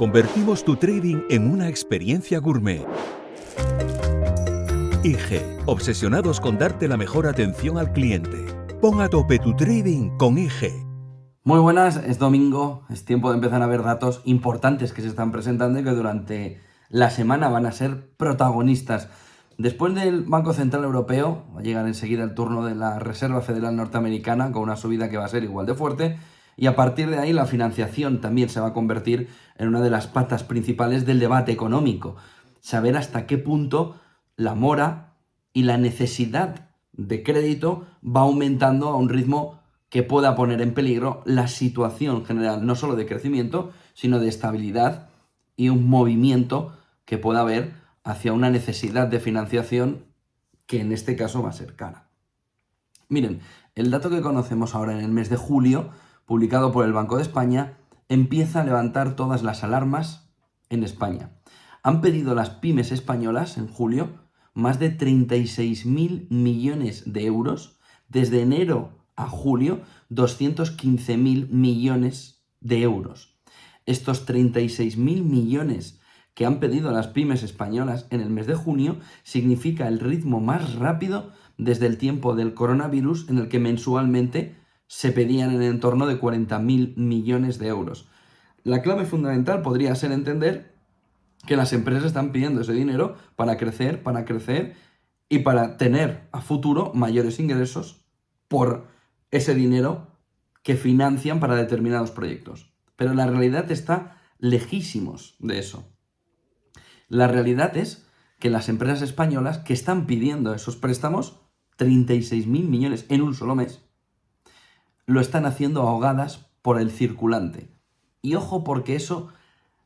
Convertimos tu trading en una experiencia gourmet. IG, obsesionados con darte la mejor atención al cliente. Pon a tope tu trading con IG. Muy buenas, es domingo, es tiempo de empezar a ver datos importantes que se están presentando y que durante la semana van a ser protagonistas. Después del Banco Central Europeo, va a llegar enseguida el turno de la Reserva Federal Norteamericana con una subida que va a ser igual de fuerte, y a partir de ahí la financiación también se va a convertir en una de las patas principales del debate económico. Saber hasta qué punto la mora y la necesidad de crédito va aumentando a un ritmo que pueda poner en peligro la situación general, no solo de crecimiento, sino de estabilidad y un movimiento que pueda haber hacia una necesidad de financiación que en este caso va a ser cara. Miren, el dato que conocemos ahora en el mes de julio, publicado por el Banco de España, empieza a levantar todas las alarmas en España. Han pedido las pymes españolas en julio más de 36.000 millones de euros. Desde enero a julio, 215.000 millones de euros. Estos 36.000 millones que han pedido las pymes españolas en el mes de junio significa el ritmo más rápido desde el tiempo del coronavirus, en el que mensualmente se pedían en el entorno de 40.000 millones de euros. La clave fundamental podría ser entender que las empresas están pidiendo ese dinero para crecer y para tener a futuro mayores ingresos por ese dinero que financian para determinados proyectos. Pero la realidad está lejísimos de eso. La realidad es que las empresas españolas que están pidiendo esos préstamos, 36.000 millones en un solo mes, lo están haciendo ahogadas por el circulante. Y ojo, porque eso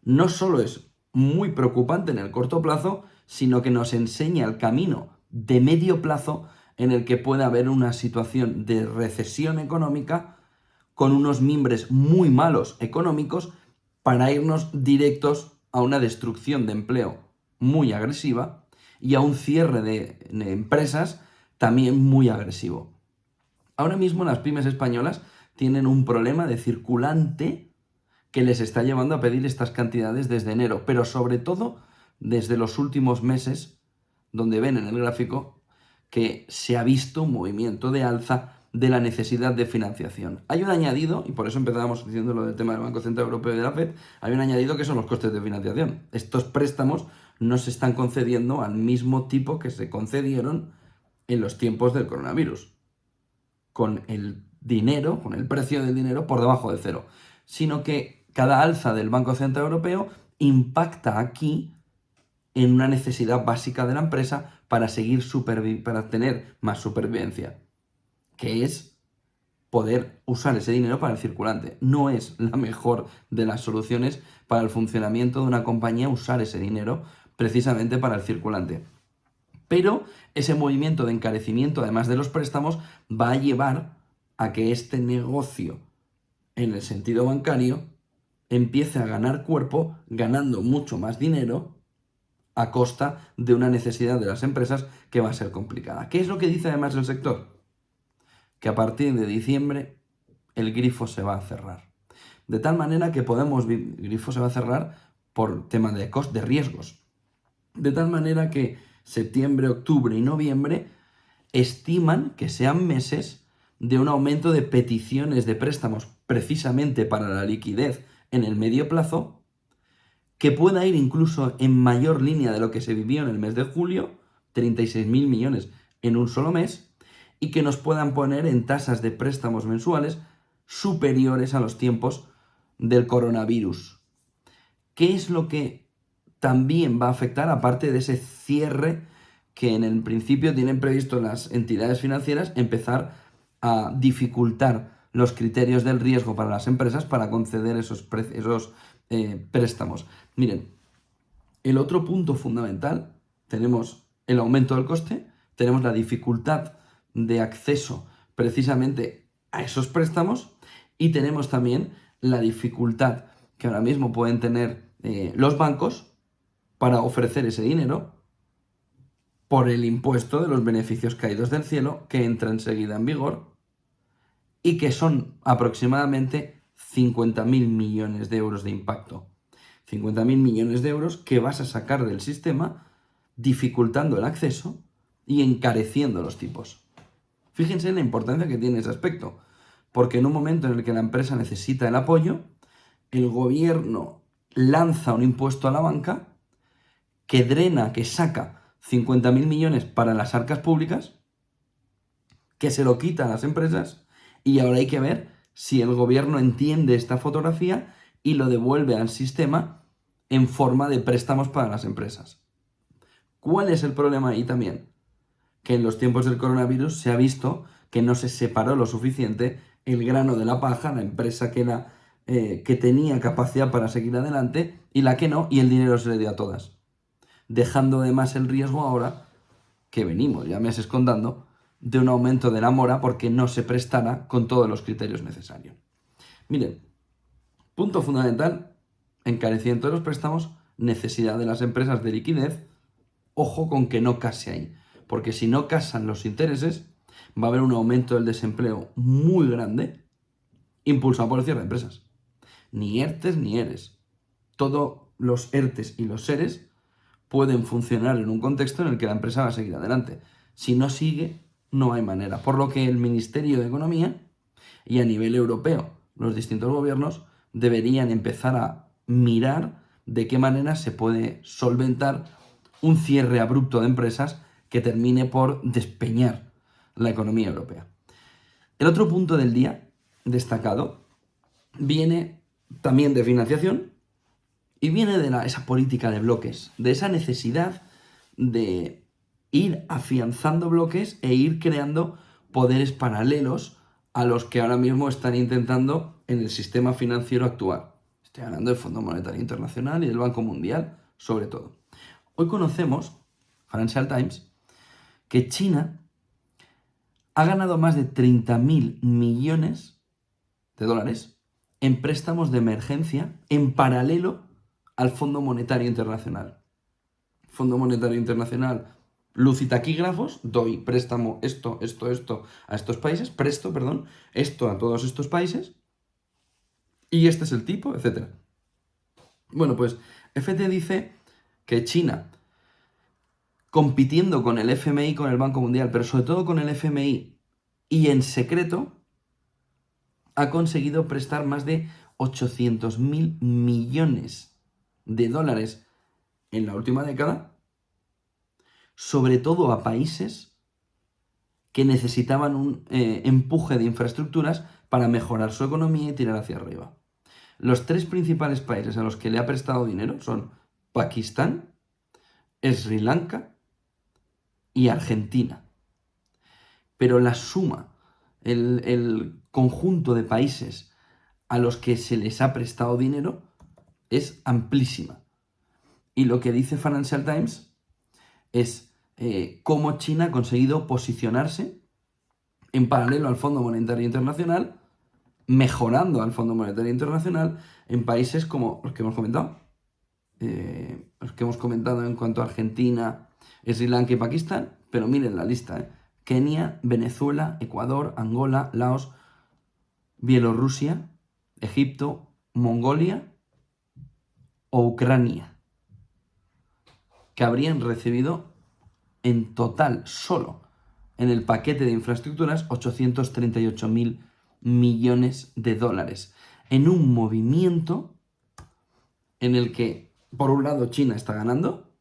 no solo es muy preocupante en el corto plazo, sino que nos enseña el camino de medio plazo en el que puede haber una situación de recesión económica con unos mimbres muy malos económicos para irnos directos a una destrucción de empleo muy agresiva y a un cierre de empresas también muy agresivo. Ahora mismo las pymes españolas tienen un problema de circulante que les está llevando a pedir estas cantidades desde enero, pero sobre todo desde los últimos meses, donde ven en el gráfico que se ha visto un movimiento de alza de la necesidad de financiación. Hay un añadido, y por eso empezábamos diciendo lo del tema del Banco Central Europeo y de la FED, hay un añadido que son los costes de financiación. Estos préstamos no se están concediendo al mismo tipo que se concedieron en los tiempos del coronavirus, con el dinero, con el precio del dinero por debajo de cero, sino que cada alza del Banco Central Europeo impacta aquí en una necesidad básica de la empresa para para tener más supervivencia, que es poder usar ese dinero para el circulante. No es la mejor de las soluciones para el funcionamiento de una compañía usar ese dinero precisamente para el circulante. Pero ese movimiento de encarecimiento, además de los préstamos, va a llevar a que este negocio, en el sentido bancario, empiece a ganar cuerpo, ganando mucho más dinero a costa de una necesidad de las empresas que va a ser complicada. ¿Qué es lo que dice además el sector? Que a partir de diciembre el grifo se va a cerrar. De tal manera que el grifo se va a cerrar por tema de riesgos. De tal manera que septiembre, octubre y noviembre estiman que sean meses de un aumento de peticiones de préstamos precisamente para la liquidez en el medio plazo, que pueda ir incluso en mayor línea de lo que se vivió en el mes de julio, 36.000 millones en un solo mes, y que nos puedan poner en tasas de préstamos mensuales superiores a los tiempos del coronavirus. ¿Qué es lo que también va a afectar, aparte de ese cierre que en el principio tienen previsto las entidades financieras, empezar a dificultar los criterios del riesgo para las empresas para conceder esos préstamos? Miren, el otro punto fundamental, tenemos el aumento del coste, tenemos la dificultad de acceso precisamente a esos préstamos y tenemos también la dificultad que ahora mismo pueden tener los bancos para ofrecer ese dinero por el impuesto de los beneficios caídos del cielo, que entra enseguida en vigor y que son aproximadamente 50.000 millones de euros de impacto. 50.000 millones de euros que vas a sacar del sistema, dificultando el acceso y encareciendo los tipos. Fíjense en la importancia que tiene ese aspecto, porque en un momento en el que la empresa necesita el apoyo, el gobierno lanza un impuesto a la banca que drena, que saca 50.000 millones para las arcas públicas, que se lo quita a las empresas, y ahora hay que ver si el gobierno entiende esta fotografía y lo devuelve al sistema en forma de préstamos para las empresas. ¿Cuál es el problema ahí también? Que en los tiempos del coronavirus se ha visto que no se separó lo suficiente el grano de la paja, la empresa que tenía capacidad para seguir adelante y la que no, y el dinero se le dio a todas. Dejando además el riesgo ahora, que venimos ya meses contando, de un aumento de la mora porque no se prestara con todos los criterios necesarios. Miren, punto fundamental, encarecimiento de los préstamos, necesidad de las empresas de liquidez, ojo con que no case ahí, porque si no casan los intereses, va a haber un aumento del desempleo muy grande, impulsado por el cierre de empresas. Ni ERTES ni ERES. Todos los ERTES y los ERES pueden funcionar en un contexto en el que la empresa va a seguir adelante. Si no sigue, no hay manera. Por lo que el Ministerio de Economía y a nivel europeo los distintos gobiernos deberían empezar a mirar de qué manera se puede solventar un cierre abrupto de empresas que termine por despeñar la economía europea. El otro punto del día destacado viene también de financiación y viene de esa política de bloques, de esa necesidad de ir afianzando bloques e ir creando poderes paralelos a los que ahora mismo están intentando en el sistema financiero actuar. Estoy hablando del Fondo Monetario Internacional y del Banco Mundial, sobre todo. Hoy conocemos, Financial Times, que China ha ganado más de 30.000 millones de dólares en préstamos de emergencia en paralelo al Fondo Monetario Internacional. Fondo Monetario Internacional, luz y taquígrafos, doy préstamo esto a estos países, esto a todos estos países, y este es el tipo, etc. Bueno, pues FT dice que China, compitiendo con el FMI, con el Banco Mundial, pero sobre todo con el FMI y en secreto, ha conseguido prestar más de 800.000 millones de dólares en la última década, sobre todo a países que necesitaban un empuje de infraestructuras para mejorar su economía y tirar hacia arriba. Los tres principales países a los que le ha prestado dinero son Pakistán, Sri Lanka y Argentina. Pero la suma, el conjunto de países a los que se les ha prestado dinero es amplísima. Y lo que dice Financial Times es cómo China ha conseguido posicionarse en paralelo al Fondo Monetario Internacional, mejorando al Fondo Monetario Internacional en países como los que hemos comentado. En cuanto a Argentina, Sri Lanka y Pakistán, pero miren la lista, Kenia, Venezuela, Ecuador, Angola, Laos, Bielorrusia, Egipto, Mongolia o Ucrania, que habrían recibido en total solo en el paquete de infraestructuras 838.000 millones de dólares, en un movimiento en el que, por un lado, China está ganando,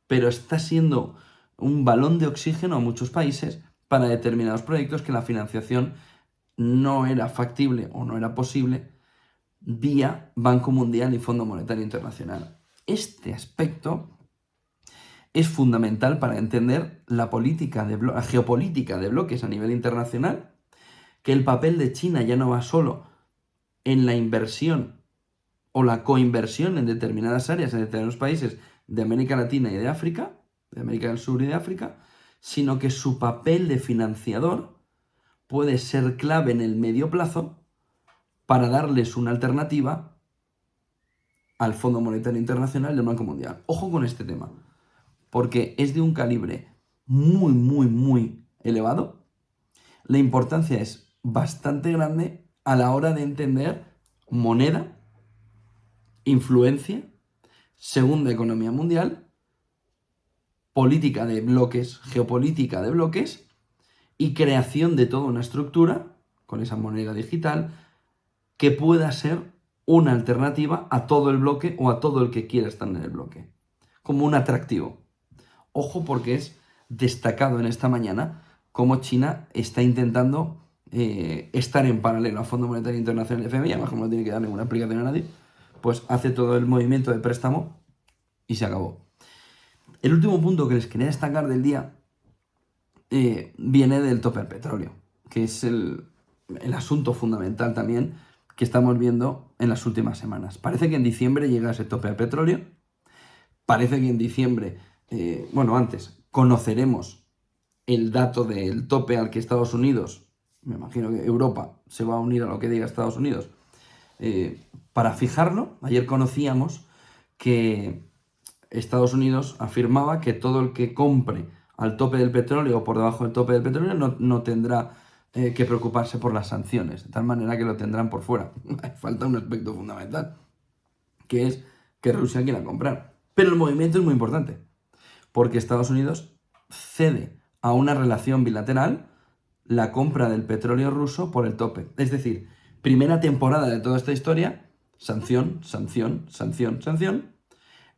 pero está siendo un balón de oxígeno a muchos países para determinados proyectos que la financiación no era factible o no era posible vía Banco Mundial y Fondo Monetario Internacional. Este aspecto es fundamental para entender la geopolítica de bloques a nivel internacional, que el papel de China ya no va solo en la inversión o la coinversión en determinadas áreas, en determinados países de América Latina y de África, de América del Sur y de África, sino que su papel de financiador puede ser clave en el medio plazo para darles una alternativa al Fondo Monetario Internacional y al Banco Mundial. Ojo con este tema, porque es de un calibre muy, muy, muy elevado. La importancia es bastante grande a la hora de entender moneda, influencia segunda economía mundial, política de bloques, geopolítica de bloques y creación de toda una estructura con esa moneda digital que pueda ser una alternativa a todo el bloque o a todo el que quiera estar en el bloque, como un atractivo. Ojo, porque es destacado en esta mañana cómo China está intentando estar en paralelo al Fondo Monetario Internacional, FMI, además como no tiene que dar ninguna explicación a nadie, pues hace todo el movimiento de préstamo y se acabó. El último punto que les quería destacar del día viene del tope al petróleo, que es el asunto fundamental también que estamos viendo en las últimas semanas. Parece que en diciembre llega ese tope al petróleo, parece que en diciembre, antes, conoceremos el dato del tope al que Estados Unidos, me imagino que Europa se va a unir a lo que diga Estados Unidos, para fijarlo. Ayer conocíamos que Estados Unidos afirmaba que todo el que compre al tope del petróleo o por debajo del tope del petróleo no tendrá que preocuparse por las sanciones, de tal manera que lo tendrán por fuera. Falta un aspecto fundamental, que es que Rusia quiera comprar. Pero el movimiento es muy importante, porque Estados Unidos cede a una relación bilateral la compra del petróleo ruso por el tope. Es decir, primera temporada de toda esta historia, sanción, sanción, sanción, sanción.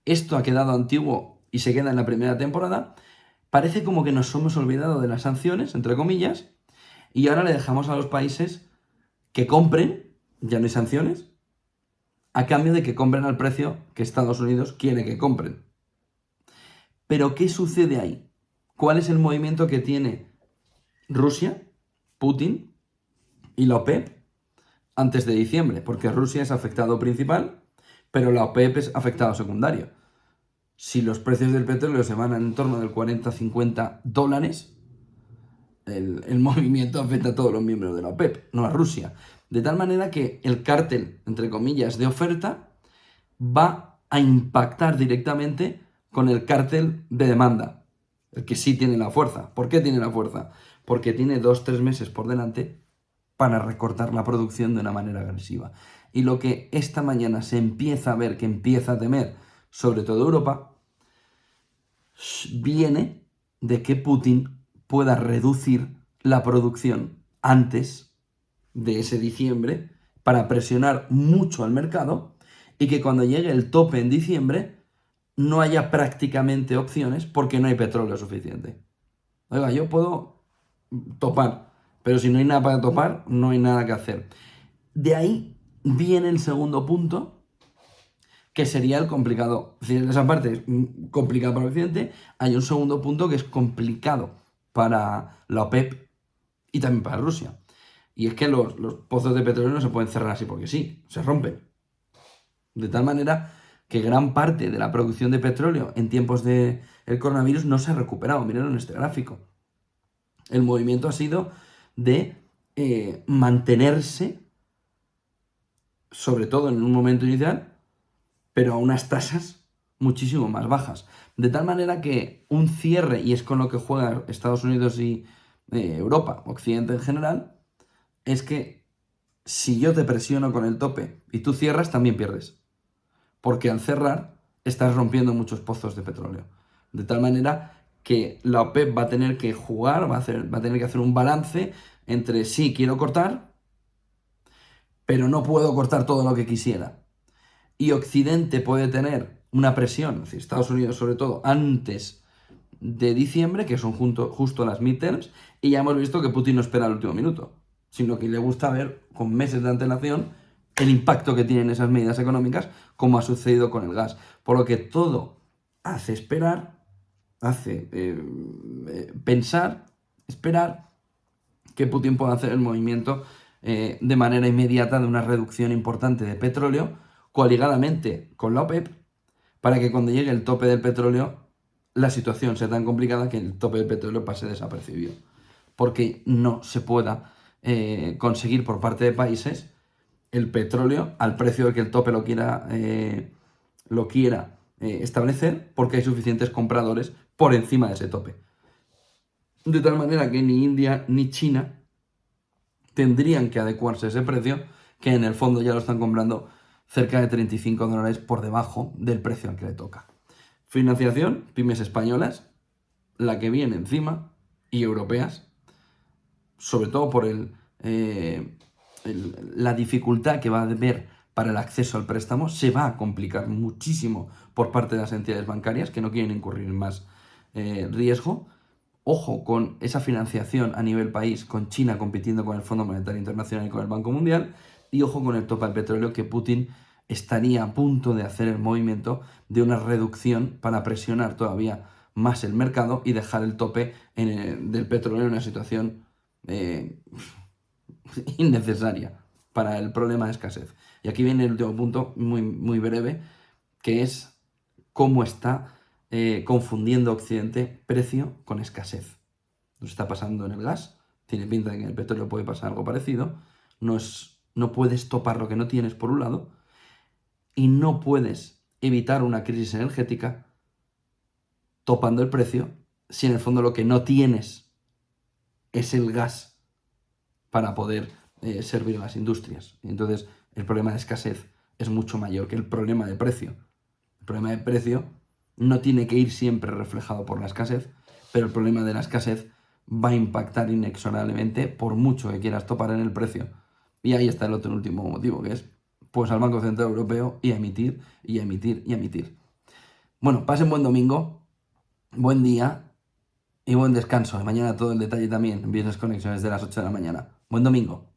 Esto ha quedado antiguo y se queda en la primera temporada. Parece como que nos hemos olvidado de las sanciones, entre comillas, y ahora le dejamos a los países que compren, ya no hay sanciones, a cambio de que compren al precio que Estados Unidos quiere que compren. Pero ¿qué sucede ahí? ¿Cuál es el movimiento que tiene Rusia, Putin y la OPEP antes de diciembre? Porque Rusia es afectado principal, pero la OPEP es afectado secundario. Si los precios del petróleo se van en torno del 40-50 dólares, el movimiento afecta a todos los miembros de la OPEP, no a Rusia. De tal manera que el cártel, entre comillas, de oferta va a impactar directamente con el cártel de demanda, el que sí tiene la fuerza. ¿Por qué tiene la fuerza? Porque tiene 2-3 meses por delante para recortar la producción de una manera agresiva. Y lo que esta mañana se empieza a ver, que empieza a temer, sobre todo Europa, viene de que Putin pueda reducir la producción antes de ese diciembre para presionar mucho al mercado y que cuando llegue el tope en diciembre no haya prácticamente opciones porque no hay petróleo suficiente. Oiga, yo puedo topar, pero si no hay nada para topar, no hay nada que hacer. De ahí viene el segundo punto, que sería el complicado. Es decir, esa parte es complicada para Occidente. Hay un segundo punto que es complicado para la OPEP y también para Rusia. Y es que los pozos de petróleo no se pueden cerrar así porque sí, se rompen. De tal manera que gran parte de la producción de petróleo en tiempos del coronavirus no se ha recuperado. Miren en este gráfico. El movimiento ha sido de mantenerse, sobre todo en un momento inicial, pero a unas tasas muchísimo más bajas. De tal manera que un cierre, y es con lo que juega Estados Unidos y Europa, Occidente en general, es que si yo te presiono con el tope y tú cierras, también pierdes. Porque al cerrar estás rompiendo muchos pozos de petróleo. De tal manera que la OPEP va a tener que jugar, va a tener que hacer un balance entre sí, quiero cortar, pero no puedo cortar todo lo que quisiera. Y Occidente puede tener una presión, es decir, Estados Unidos sobre todo, antes de diciembre, que son justo las midterms, y ya hemos visto que Putin no espera el último minuto, sino que le gusta ver con meses de antelación el impacto que tienen esas medidas económicas, como ha sucedido con el gas. Por lo que todo hace esperar, hace pensar, esperar que Putin pueda hacer el movimiento de manera inmediata de una reducción importante de petróleo, coligadamente con la OPEP, para que cuando llegue el tope del petróleo la situación sea tan complicada que el tope del petróleo pase desapercibido. Porque no se pueda conseguir por parte de países el petróleo al precio de que el tope lo quiera establecer, porque hay suficientes compradores por encima de ese tope. De tal manera que ni India ni China tendrían que adecuarse a ese precio, que en el fondo ya lo están comprando cerca de $35 por debajo del precio al que le toca. Financiación, pymes españolas, la que viene encima, y europeas, sobre todo por la dificultad que va a haber para el acceso al préstamo, se va a complicar muchísimo por parte de las entidades bancarias que no quieren incurrir en más riesgo. Ojo con esa financiación a nivel país, con China compitiendo con el Fondo Monetario Internacional y con el Banco Mundial, y ojo con el tope al petróleo, que Putin estaría a punto de hacer el movimiento de una reducción para presionar todavía más el mercado y dejar el tope del petróleo en una situación innecesaria para el problema de escasez. Y aquí viene el último punto, muy, muy breve, que es cómo está confundiendo Occidente precio con escasez. Nos está pasando en el gas, tiene pinta de que en el petróleo puede pasar algo parecido. No puedes topar lo que no tienes, por un lado, y no puedes evitar una crisis energética topando el precio si en el fondo lo que no tienes es el gas para poder servir a las industrias. Entonces, el problema de escasez es mucho mayor que el problema de precio. El problema de precio no tiene que ir siempre reflejado por la escasez, pero el problema de la escasez va a impactar inexorablemente por mucho que quieras topar en el precio. Y ahí está el otro último motivo, que es pues al Banco Central Europeo y a emitir, y a emitir, y a emitir. Bueno, pasen buen domingo, buen día y buen descanso. Mañana todo el detalle también en Business Connection desde las 8 de la mañana. Buen domingo.